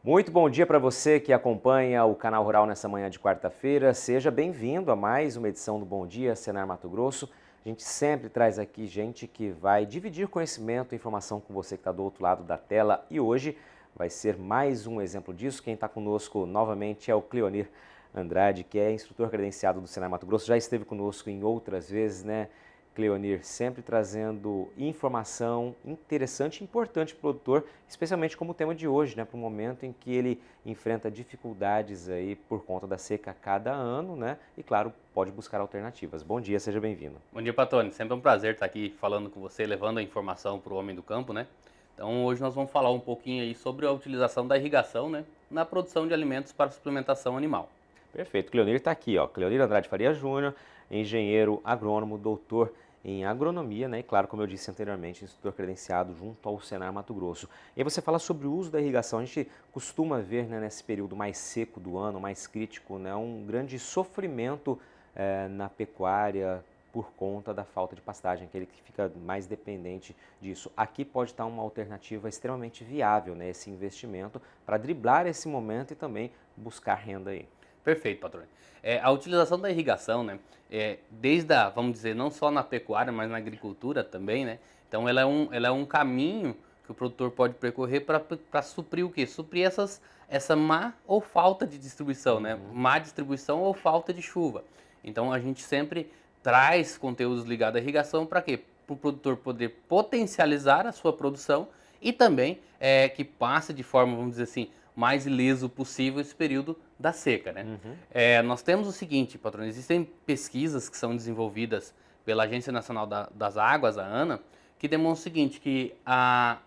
Muito bom dia para você que acompanha o Canal Rural nessa manhã de quarta-feira. Seja bem-vindo a mais uma edição do Bom Dia Senar Mato Grosso. A gente sempre traz aqui gente que vai dividir conhecimento e informação com você que está do outro lado da tela. E hoje vai ser mais um exemplo disso. Quem está conosco novamente é o Cleonir Andrade, que é instrutor credenciado do Senar Mato Grosso. Já esteve conosco em outras vezes, né? Cleonir, sempre trazendo informação interessante e importante para o produtor, especialmente como o tema de hoje, né, para o momento em que ele enfrenta dificuldades aí por conta da seca a cada ano, né, e claro, pode buscar alternativas. Bom dia, seja bem-vindo. Bom dia, Patrone. Sempre é um prazer estar aqui falando com você, levando a informação para o homem do campo, né? Então, hoje nós vamos falar um pouquinho aí sobre a utilização da irrigação, né, na produção de alimentos para suplementação animal. Perfeito, Cleonir está aqui, ó, Cleonir Andrade Faria Júnior, engenheiro agrônomo, doutor em agronomia, né? E claro, como eu disse anteriormente, instrutor credenciado junto ao Senar Mato Grosso. E aí você fala sobre o uso da irrigação. A gente costuma ver, né, nesse período mais seco do ano, mais crítico, né, um grande sofrimento na pecuária por conta da falta de pastagem, aquele que fica mais dependente disso. Aqui pode estar uma alternativa extremamente viável, né, esse investimento para driblar esse momento e também buscar renda aí. Perfeito, Patrone. A utilização da irrigação, né, vamos dizer, não só na pecuária, mas na agricultura também, né? Então, ela é um caminho que o produtor pode percorrer para suprir o quê? Suprir essa má ou falta de distribuição, né? Má distribuição ou falta de chuva. Então, a gente sempre traz conteúdos ligados à irrigação para quê? Para o produtor poder potencializar a sua produção e também que passe de forma, vamos dizer assim, mais ileso possível esse período da seca, né? Nós temos o seguinte, patrão, existem pesquisas que são desenvolvidas pela Agência Nacional das Águas, a ANA, que demonstram o seguinte, que a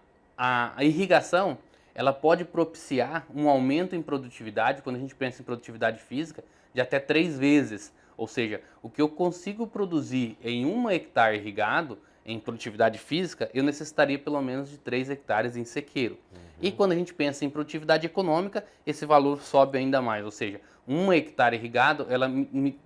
irrigação, ela pode propiciar um aumento em produtividade, quando a gente pensa em produtividade física, de até 3 vezes. Ou seja, o que eu consigo produzir em 1 hectare irrigado, em produtividade física, eu necessitaria pelo menos de 3 hectares em sequeiro. E quando a gente pensa em produtividade econômica, esse valor sobe ainda mais, ou seja, 1 hectare irrigado, ela me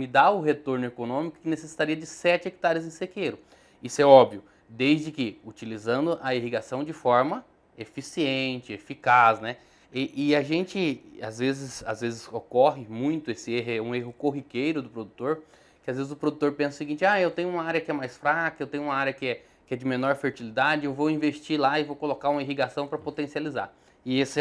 dá o retorno econômico que necessitaria de 7 hectares em sequeiro. Isso é óbvio, desde que utilizando a irrigação de forma eficiente, eficaz, né? E a gente, às vezes ocorre muito esse erro, é um erro corriqueiro do produtor, que às vezes o produtor pensa o seguinte, eu tenho uma área que é mais fraca, eu tenho uma área que é de menor fertilidade, eu vou investir lá e vou colocar uma irrigação para potencializar. E esse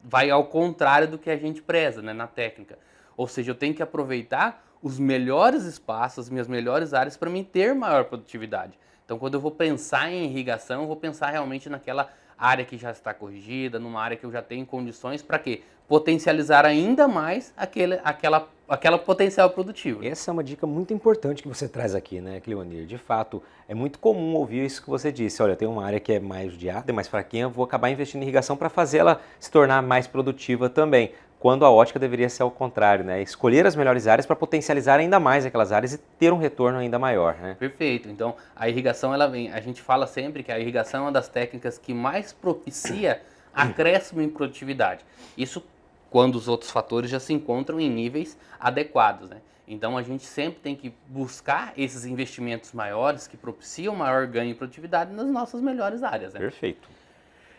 vai ao contrário do que a gente preza, né, na técnica. Ou seja, eu tenho que aproveitar os melhores espaços, as minhas melhores áreas para mim ter maior produtividade. Então, quando eu vou pensar em irrigação, eu vou pensar realmente naquela área que já está corrigida, numa área que eu já tenho condições para quê? Potencializar ainda mais aquela potencial produtivo. Essa é uma dica muito importante que você traz aqui, né, Cleonir? De fato, é muito comum ouvir isso que você disse. Olha, eu tenho uma área que é mais judiada, é mais fraquinha, vou acabar investindo em irrigação para fazer ela se tornar mais produtiva também. Quando a ótica deveria ser ao contrário, né? Escolher as melhores áreas para potencializar ainda mais aquelas áreas e ter um retorno ainda maior, né? Perfeito. Então, a irrigação, a gente fala sempre que a irrigação é uma das técnicas que mais propicia acréscimo em produtividade. Isso quando os outros fatores já se encontram em níveis adequados, né? Então, a gente sempre tem que buscar esses investimentos maiores que propiciam maior ganho em produtividade nas nossas melhores áreas, né? Perfeito.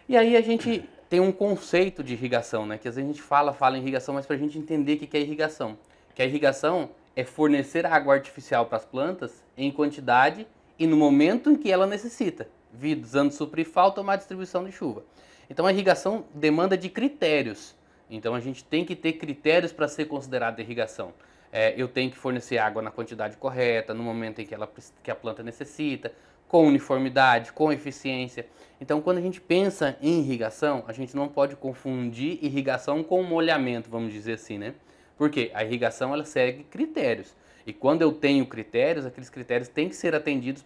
E aí a gente tem um conceito de irrigação, né? Que às vezes a gente fala em irrigação, mas para a gente entender o que é irrigação. Que a irrigação é fornecer água artificial para as plantas em quantidade e no momento em que ela necessita, visando suprir falta ou má distribuição de chuva. Então a irrigação demanda de critérios. Então a gente tem que ter critérios para ser considerada irrigação. Eu tenho que fornecer água na quantidade correta, no momento em que a planta necessita, com uniformidade, com eficiência. Então, quando a gente pensa em irrigação, a gente não pode confundir irrigação com molhamento, vamos dizer assim, né? Porque a irrigação ela segue critérios. E quando eu tenho critérios, aqueles critérios têm que ser atendidos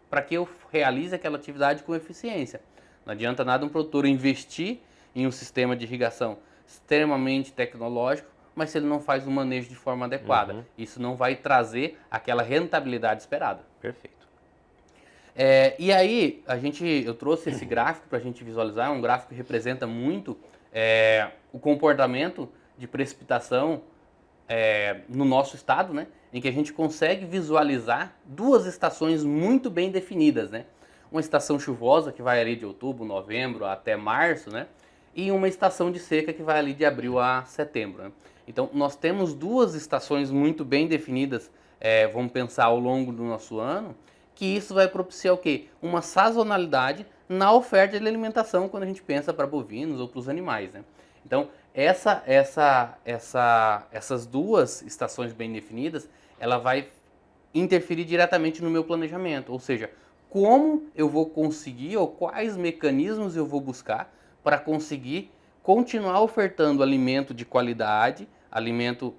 para que eu realize aquela atividade com eficiência. Não adianta nada um produtor investir em um sistema de irrigação extremamente tecnológico, mas se ele não faz o manejo de forma adequada. Isso não vai trazer aquela rentabilidade esperada. Perfeito. E aí, eu trouxe esse gráfico para a gente visualizar, um gráfico que representa muito o comportamento de precipitação no nosso estado, né? Em que a gente consegue visualizar 2 estações muito bem definidas, né? Uma estação chuvosa, que vai ali de outubro, novembro até março, né? e uma estação de seca que vai ali de abril a setembro, né? Então, nós temos duas estações muito bem definidas, vamos pensar ao longo do nosso ano, que isso vai propiciar o quê? Uma sazonalidade na oferta de alimentação quando a gente pensa para bovinos ou para os animais, né? Então, essas duas estações bem definidas, ela vai interferir diretamente no meu planejamento, ou seja, como eu vou conseguir ou quais mecanismos eu vou buscar para conseguir continuar ofertando alimento de qualidade, alimento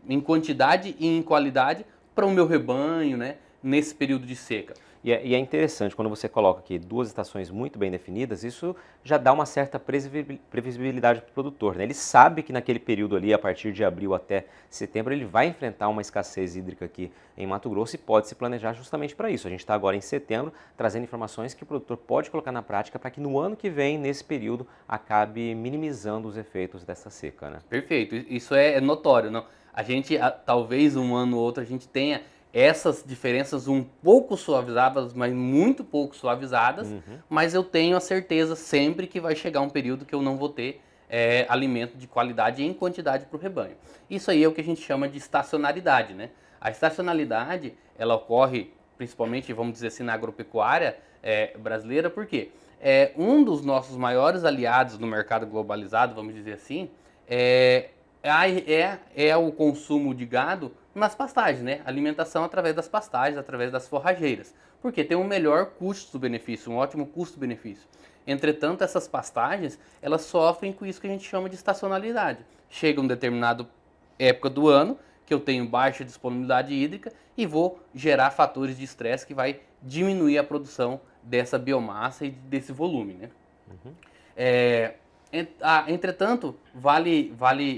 em quantidade e em qualidade para o meu rebanho, né, nesse período de seca. E é interessante, quando você coloca aqui duas estações muito bem definidas, isso já dá uma certa previsibilidade para o produtor, né? Ele sabe que naquele período ali, a partir de abril até setembro, ele vai enfrentar uma escassez hídrica aqui em Mato Grosso e pode se planejar justamente para isso. A gente está agora em setembro, trazendo informações que o produtor pode colocar na prática para que no ano que vem, nesse período, acabe minimizando os efeitos dessa seca, né? Perfeito, isso é notório, não? A gente, talvez um ano ou outro, a gente tenha essas diferenças um pouco suavizadas, mas muito pouco suavizadas, mas eu tenho a certeza sempre que vai chegar um período que eu não vou ter alimento de qualidade em quantidade para o rebanho. Isso aí é o que a gente chama de estacionalidade, né? A estacionalidade, ela ocorre principalmente, vamos dizer assim, na agropecuária brasileira, porque um dos nossos maiores aliados no mercado globalizado, vamos dizer assim, é o consumo de gado nas pastagens, né? Alimentação através das pastagens, através das forrageiras. Porque tem um melhor custo-benefício, um ótimo custo-benefício. Entretanto, essas pastagens, elas sofrem com isso que a gente chama de estacionalidade. Chega um determinado época do ano que eu tenho baixa disponibilidade hídrica e vou gerar fatores de estresse que vai diminuir a produção dessa biomassa e desse volume, né? Entretanto, vale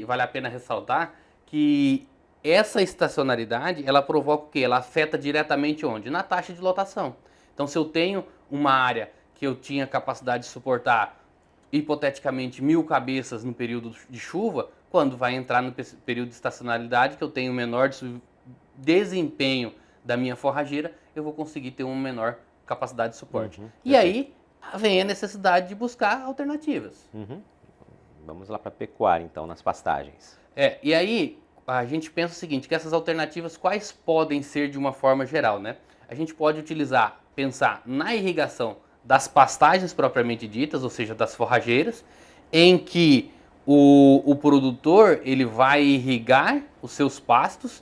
a pena ressaltar que essa estacionalidade, ela provoca o quê? Ela afeta diretamente onde? Na taxa de lotação. Então, se eu tenho uma área que eu tinha capacidade de suportar, hipoteticamente, 1.000 cabeças no período de chuva, quando vai entrar no período de estacionalidade, que eu tenho menor desempenho da minha forrageira, eu vou conseguir ter uma menor capacidade de suporte. E aí, vem a necessidade de buscar alternativas. Vamos lá para a pecuária, então, nas pastagens. E aí, a gente pensa o seguinte, que essas alternativas quais podem ser de uma forma geral, né? A gente pode pensar na irrigação das pastagens propriamente ditas, ou seja, das forrageiras, em que o produtor ele vai irrigar os seus pastos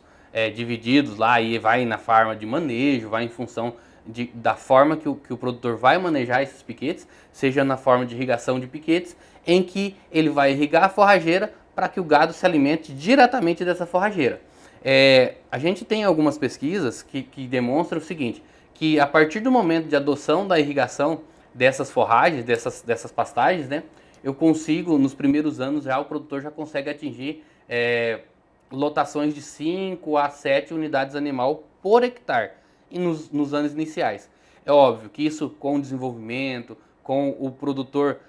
divididos lá e vai na forma de manejo, vai em função da forma que o produtor vai manejar esses piquetes, seja na forma de irrigação de piquetes, em que ele vai irrigar a forrageira para que o gado se alimente diretamente dessa forrageira. A gente tem algumas pesquisas que demonstram o seguinte, que a partir do momento de adoção da irrigação dessas forragens, dessas pastagens, né, eu consigo, nos primeiros anos, o produtor já consegue atingir lotações de 5 a 7 unidades animal por hectare e nos anos iniciais. É óbvio que isso com o desenvolvimento, com o produtor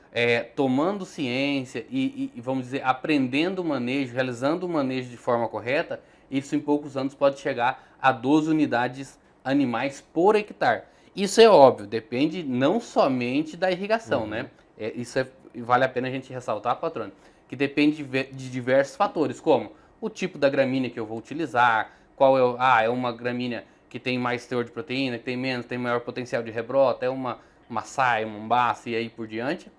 tomando ciência e, vamos dizer, aprendendo o manejo, realizando o manejo de forma correta, isso em poucos anos pode chegar a 12 unidades animais por hectare. Isso é óbvio, depende não somente da irrigação, né? Vale a pena a gente ressaltar, patrônio, que depende de diversos fatores, como o tipo da gramínea que eu vou utilizar, é uma gramínea que tem mais teor de proteína, que tem menos, tem maior potencial de rebrota, é uma saia, uma umbaça e aí por diante.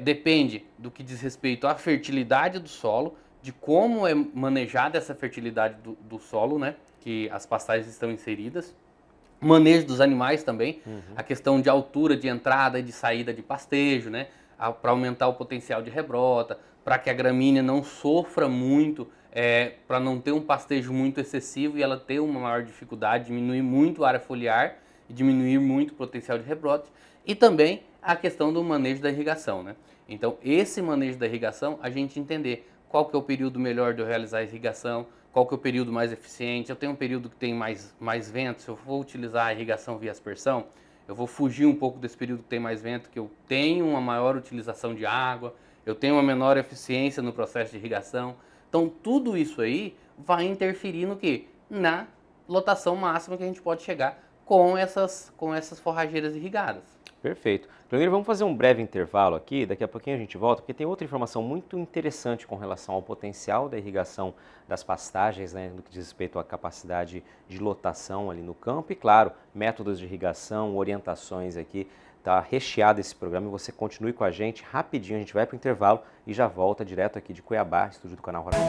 Depende do que diz respeito à fertilidade do solo, de como é manejada essa fertilidade do solo, né, que as pastagens estão inseridas. Manejo dos animais também, a questão de altura de entrada e de saída de pastejo, né, para aumentar o potencial de rebrota, para que a gramínea não sofra muito, para não ter um pastejo muito excessivo e ela ter uma maior dificuldade, diminuir muito a área foliar e diminuir muito o potencial de rebrote. E também a questão do manejo da irrigação, né? Então, esse manejo da irrigação, a gente entender qual que é o período melhor de eu realizar a irrigação, qual que é o período mais eficiente. Eu tenho um período que tem mais vento, se eu for utilizar a irrigação via aspersão, eu vou fugir um pouco desse período que tem mais vento, que eu tenho uma maior utilização de água, eu tenho uma menor eficiência no processo de irrigação. Então, tudo isso aí vai interferir no quê? Na lotação máxima que a gente pode chegar com essas forrageiras irrigadas. Perfeito. Leonir, vamos fazer um breve intervalo aqui, daqui a pouquinho a gente volta, porque tem outra informação muito interessante com relação ao potencial da irrigação das pastagens, né, no que diz respeito à capacidade de lotação ali no campo e, claro, métodos de irrigação, orientações aqui. Está recheado esse programa e você continue com a gente. Rapidinho a gente vai para o intervalo e já volta direto aqui de Cuiabá, estúdio do Canal Rural.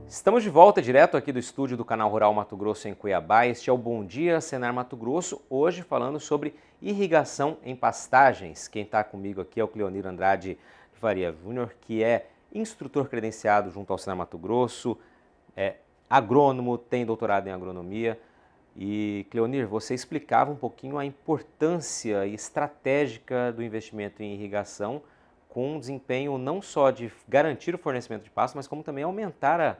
Estamos de volta direto aqui do estúdio do Canal Rural Mato Grosso em Cuiabá. Este é o Bom Dia Senar Mato Grosso, hoje falando sobre irrigação em pastagens. Quem está comigo aqui é o Cleonir Andrade Faria Júnior, que é instrutor credenciado junto ao Senar Mato Grosso, é agrônomo, tem doutorado em agronomia. E, Cleonir, você explicava um pouquinho a importância estratégica do investimento em irrigação com um desempenho não só de garantir o fornecimento de pasto, mas como também aumentar,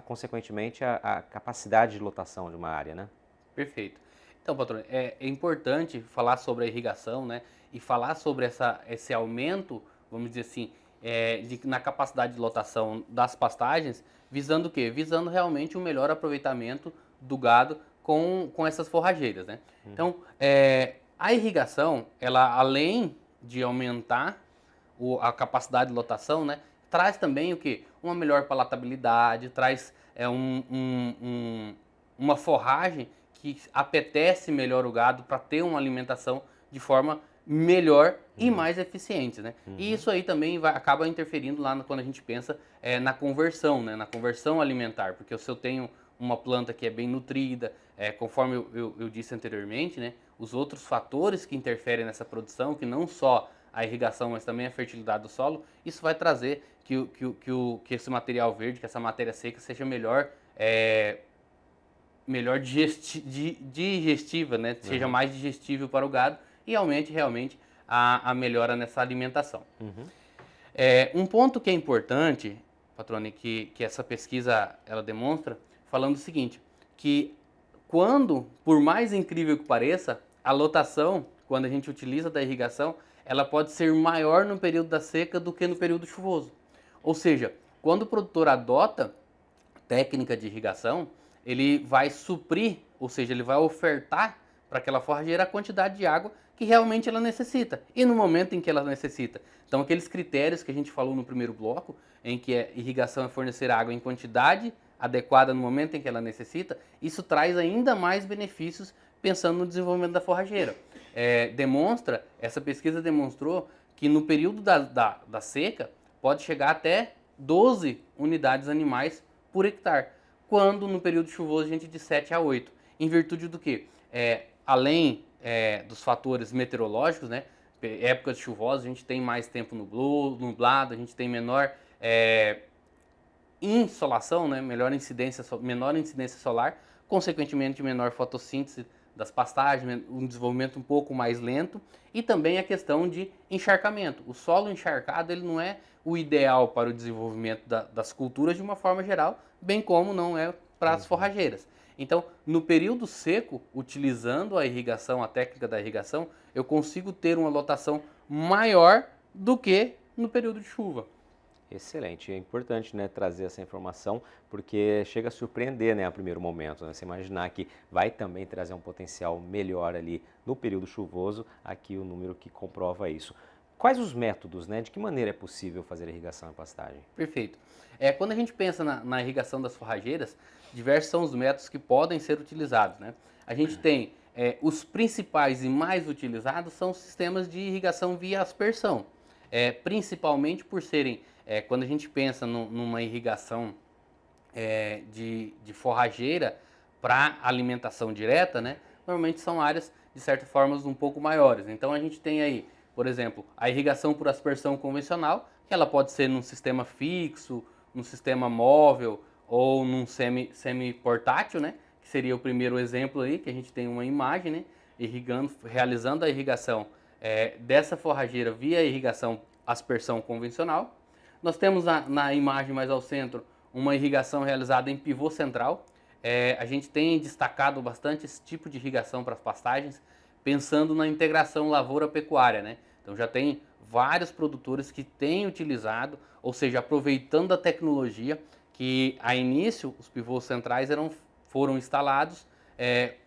consequentemente, a capacidade de lotação de uma área, né? Perfeito. Então, patrão, é importante falar sobre a irrigação, né? E falar sobre esse aumento, vamos dizer assim, na capacidade de lotação das pastagens, visando o quê? Visando realmente um melhor aproveitamento do gado com essas forrageiras, né? Então, a irrigação, ela além de aumentar a capacidade de lotação, né, traz também o quê? Uma melhor palatabilidade, traz uma forragem que apetece melhor o gado para ter uma alimentação de forma melhor e mais eficiente, né? E isso aí também acaba interferindo lá quando a gente pensa na conversão, né? Na conversão alimentar, porque se eu tenho uma planta que é bem nutrida, conforme eu disse anteriormente, né? Os outros fatores que interferem nessa produção, que não só a irrigação, mas também a fertilidade do solo, isso vai trazer que esse material verde, que essa matéria seca seja melhor digestiva, né? Seja mais digestível para o gado e aumente realmente a melhora nessa alimentação. Um ponto que é importante, Patrone, que essa pesquisa ela demonstra, falando o seguinte, que quando, por mais incrível que pareça, a lotação, quando a gente utiliza da irrigação, ela pode ser maior no período da seca do que no período chuvoso. Ou seja, quando o produtor adota técnica de irrigação, ele vai suprir, ou seja, ele vai ofertar para aquela forrageira a quantidade de água que realmente ela necessita e no momento em que ela necessita. Então, aqueles critérios que a gente falou no primeiro bloco, em que a irrigação é fornecer água em quantidade adequada no momento em que ela necessita, isso traz ainda mais benefícios pensando no desenvolvimento da forrageira. Essa pesquisa demonstrou que no período da seca pode chegar até 12 unidades animais por hectare, quando no período chuvoso a gente de 7 a 8. Em virtude do que? Além dos fatores meteorológicos, né? Épocas chuvosas a gente tem mais tempo nublado, a gente tem menor insolação, né? Menor incidência solar, consequentemente menor fotossíntese das pastagens, um desenvolvimento um pouco mais lento e também a questão de encharcamento. O solo encharcado ele não é o ideal para o desenvolvimento das culturas de uma forma geral, bem como não é para as forrageiras. Então, no período seco, utilizando a irrigação, a técnica da irrigação, eu consigo ter uma lotação maior do que no período de chuva. Excelente, é importante, né, trazer essa informação, porque chega a surpreender, né, a primeiro momento, né, você imaginar que vai também trazer um potencial melhor ali no período chuvoso, aqui o número que comprova isso. Quais os métodos, né, de que maneira é possível fazer irrigação em pastagem? Perfeito. Quando a gente pensa na irrigação das forrageiras, diversos são os métodos que podem ser utilizados, né? A gente tem os principais e mais utilizados são os sistemas de irrigação via aspersão, principalmente por serem quando a gente pensa numa irrigação de forrageira para alimentação direta, né, normalmente são áreas, de certa forma, um pouco maiores. Então a gente tem aí, por exemplo, a irrigação por aspersão convencional, que ela pode ser num sistema fixo, num sistema móvel ou num semi-portátil, né, que seria o primeiro exemplo aí, que a gente tem uma imagem, né, realizando a irrigação dessa forrageira via irrigação aspersão convencional. Nós temos na imagem mais ao centro uma irrigação realizada em pivô central. A gente tem destacado bastante esse tipo de irrigação para as pastagens, pensando na integração lavoura-pecuária, né? Então já tem vários produtores que têm utilizado, ou seja, aproveitando a tecnologia, que a início os pivôs centrais foram instalados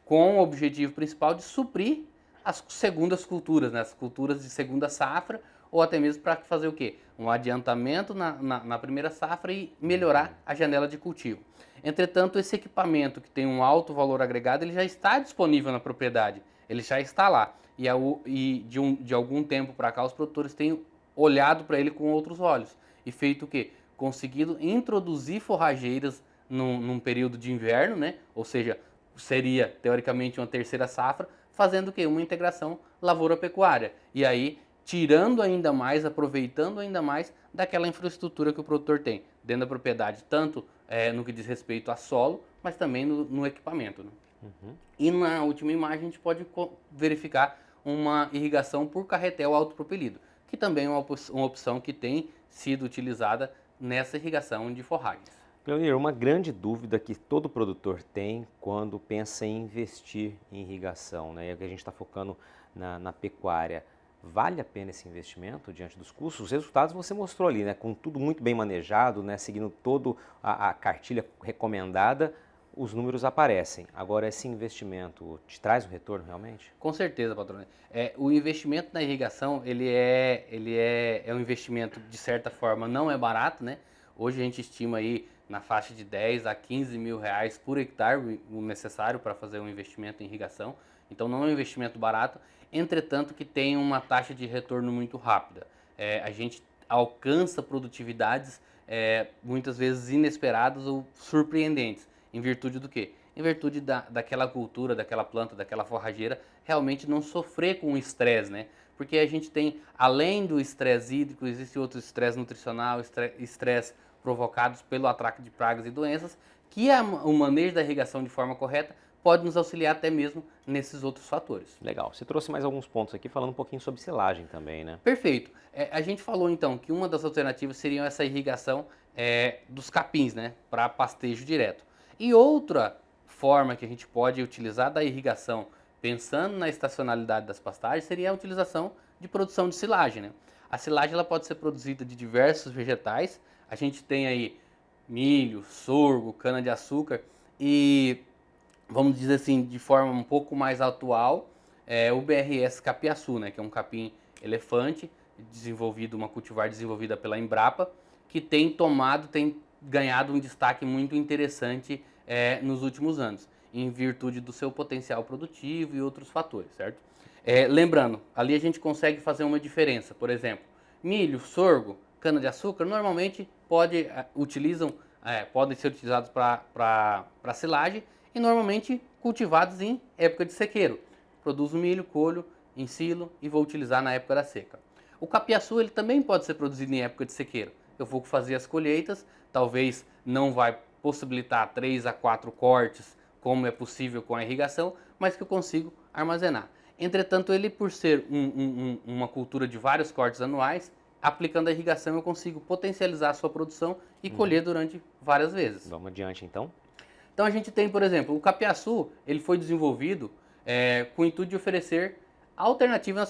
com o objetivo principal de suprir as segundas culturas, né? As culturas de segunda safra, ou até mesmo para fazer o quê? Um adiantamento na primeira safra e melhorar a janela de cultivo. Entretanto, esse equipamento que tem um alto valor agregado, ele já está disponível na propriedade, ele já está lá. E de algum tempo para cá, os produtores têm olhado para ele com outros olhos e feito o quê? Conseguido introduzir forrageiras num período de inverno, né? Ou seja, seria teoricamente uma terceira safra, fazendo o quê? Uma integração lavoura-pecuária. E aí, tirando ainda mais, aproveitando ainda mais daquela infraestrutura que o produtor tem dentro da propriedade, tanto no que diz respeito a solo, mas também no equipamento. Né? Uhum. E na última imagem a gente pode verificar uma irrigação por carretel autopropelido, que também é uma opção que tem sido utilizada nessa irrigação de forragens. Leonir, uma grande dúvida que todo produtor tem quando pensa em investir em irrigação, né? E a gente está focando na pecuária. Vale a pena esse investimento diante dos custos? Os resultados você mostrou ali, né? Com tudo muito bem manejado, né? Seguindo toda a cartilha recomendada, os números aparecem. Agora, esse investimento te traz um retorno realmente? Com certeza, patrão. O investimento na irrigação, ele é um investimento, de certa forma, não é barato, né? Hoje a gente estima aí na faixa de 10 a 15 mil reais por hectare o necessário para fazer um investimento em irrigação. Então não é um investimento barato, entretanto que tem uma taxa de retorno muito rápida. A gente alcança produtividades muitas vezes inesperadas ou surpreendentes. Em virtude do quê? Em virtude daquela cultura, daquela planta, daquela forrageira realmente não sofrer com o estresse, né? Porque a gente tem, além do estresse hídrico, existe outro estresse nutricional, estresse provocados pelo atraque de pragas e doenças, que o manejo da irrigação de forma correta pode nos auxiliar até mesmo nesses outros fatores. Legal. Você trouxe mais alguns pontos aqui falando um pouquinho sobre silagem também, né? Perfeito. A gente falou então que uma das alternativas seria essa irrigação dos capins, né, para pastejo direto. E outra forma que a gente pode utilizar da irrigação, pensando na estacionalidade das pastagens, seria a utilização de produção de silagem, né? A silagem ela pode ser produzida de diversos vegetais. A gente tem aí milho, sorgo, cana-de-açúcar e, vamos dizer assim, de forma um pouco mais atual, o BRS capiaçu, né, que é um capim elefante, uma cultivar desenvolvida pela Embrapa, que tem ganhado um destaque muito interessante nos últimos anos, em virtude do seu potencial produtivo e outros fatores, certo? Lembrando, ali a gente consegue fazer uma diferença, por exemplo, milho, sorgo, cana-de-açúcar, normalmente podem ser utilizados para silagem e normalmente cultivados em época de sequeiro. Produzo milho, colho, ensilo e vou utilizar na época da seca. O capiaçu ele também pode ser produzido em época de sequeiro. Eu vou fazer as colheitas, talvez não vai possibilitar 3 a 4 cortes, como é possível com a irrigação, mas que eu consigo armazenar. Entretanto, ele por ser uma cultura de vários cortes anuais, aplicando a irrigação eu consigo potencializar a sua produção e colher durante várias vezes. Vamos adiante então? Então a gente tem, por exemplo, o capiaçu, ele foi desenvolvido com o intuito de oferecer alternativa na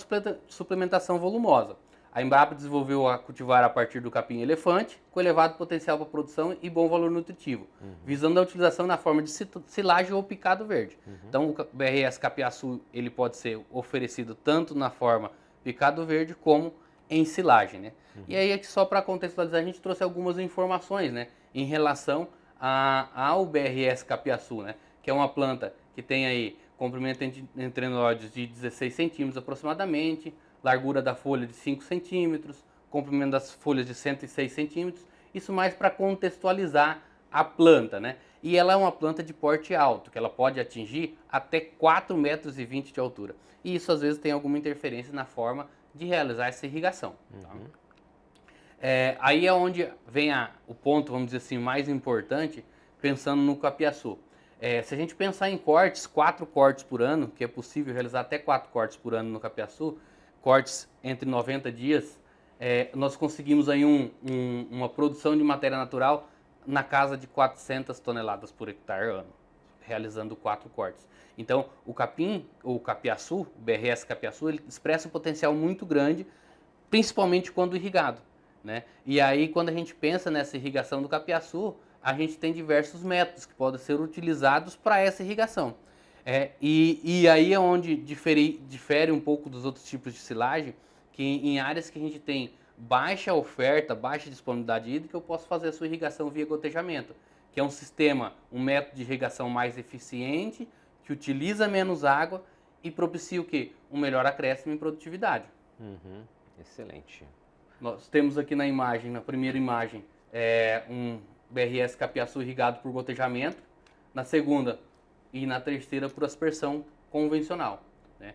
suplementação volumosa. A Embrapa desenvolveu a cultivar a partir do capim elefante, com elevado potencial para produção e bom valor nutritivo, visando a utilização na forma de silagem ou picado verde. Então o BRS capiaçu ele pode ser oferecido tanto na forma picado verde como em silagem, né? E aí aqui só para contextualizar a gente trouxe algumas informações, né, em relação ao BRS capiaçu, né, que é uma planta que tem aí comprimento entre enódios de 16 centímetros aproximadamente, largura da folha de 5 centímetros, comprimento das folhas de 106 centímetros, isso mais para contextualizar a planta, né? E ela é uma planta de porte alto, que ela pode atingir até 4,20 metros de altura. E isso às vezes tem alguma interferência na forma de realizar essa irrigação. Tá? Aí é onde vem o ponto, vamos dizer assim, mais importante, pensando no capiaçu. Se a gente pensar em cortes, 4 cortes por ano, que é possível realizar até 4 cortes por ano no capiaçu, cortes entre 90 dias, nós conseguimos aí uma produção de matéria natural na casa de 400 toneladas por hectare ano, realizando 4 cortes. Então, o capim, ou capiaçu, o BRS capiaçu, ele expressa um potencial muito grande principalmente quando irrigado, né? E aí, quando a gente pensa nessa irrigação do capiaçu, a gente tem diversos métodos que podem ser utilizados para essa irrigação. E aí é onde difere um pouco dos outros tipos de silagem, que em áreas que a gente tem baixa oferta, baixa disponibilidade hídrica, eu posso fazer a sua irrigação via gotejamento, que é um sistema, um método de irrigação mais eficiente, que utiliza menos água e propicia o quê? Um melhor acréscimo em produtividade. Uhum, excelente. Nós temos aqui na imagem, na primeira imagem, um BRS capiaçu irrigado por gotejamento, na segunda e na terceira por aspersão convencional, né?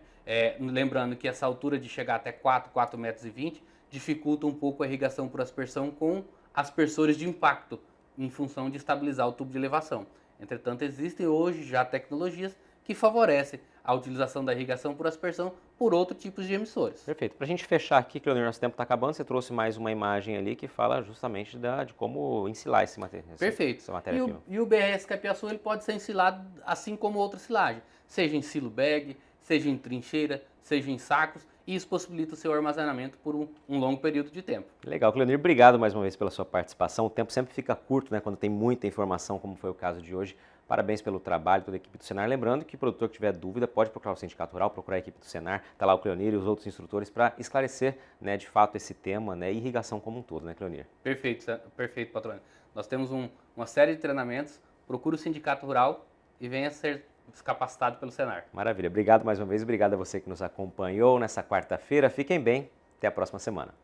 Lembrando que essa altura de chegar até 4,20 metros dificulta um pouco a irrigação por aspersão com aspersores de impacto, em função de estabilizar o tubo de elevação. Entretanto, existem hoje já tecnologias que favorecem a utilização da irrigação por aspersão por outros tipos de emissores. Perfeito. Para a gente fechar aqui, Cleonir, nosso tempo está acabando, você trouxe mais uma imagem ali que fala justamente de como ensilar esse material. Perfeito. Essa matéria-prima. E o BRS capiaçu ele pode ser ensilado assim como outra silagem, seja em silo bag, seja em trincheira, seja em sacos, e isso possibilita o seu armazenamento por um longo período de tempo. Legal, Cleonir, obrigado mais uma vez pela sua participação. O tempo sempre fica curto, né, quando tem muita informação, como foi o caso de hoje. Parabéns pelo trabalho, toda a equipe do Senar. Lembrando que o produtor que tiver dúvida pode procurar o Sindicato Rural, procurar a equipe do Senar, está lá o Cleonir e os outros instrutores para esclarecer, né, de fato esse tema, né, e irrigação como um todo, né, Cleonir? Perfeito, patrônio. Nós temos uma série de treinamentos, procure o Sindicato Rural e venha ser capacitado pelo Senar. Maravilha, obrigado mais uma vez, obrigado a você que nos acompanhou nessa quarta-feira. Fiquem bem, até a próxima semana.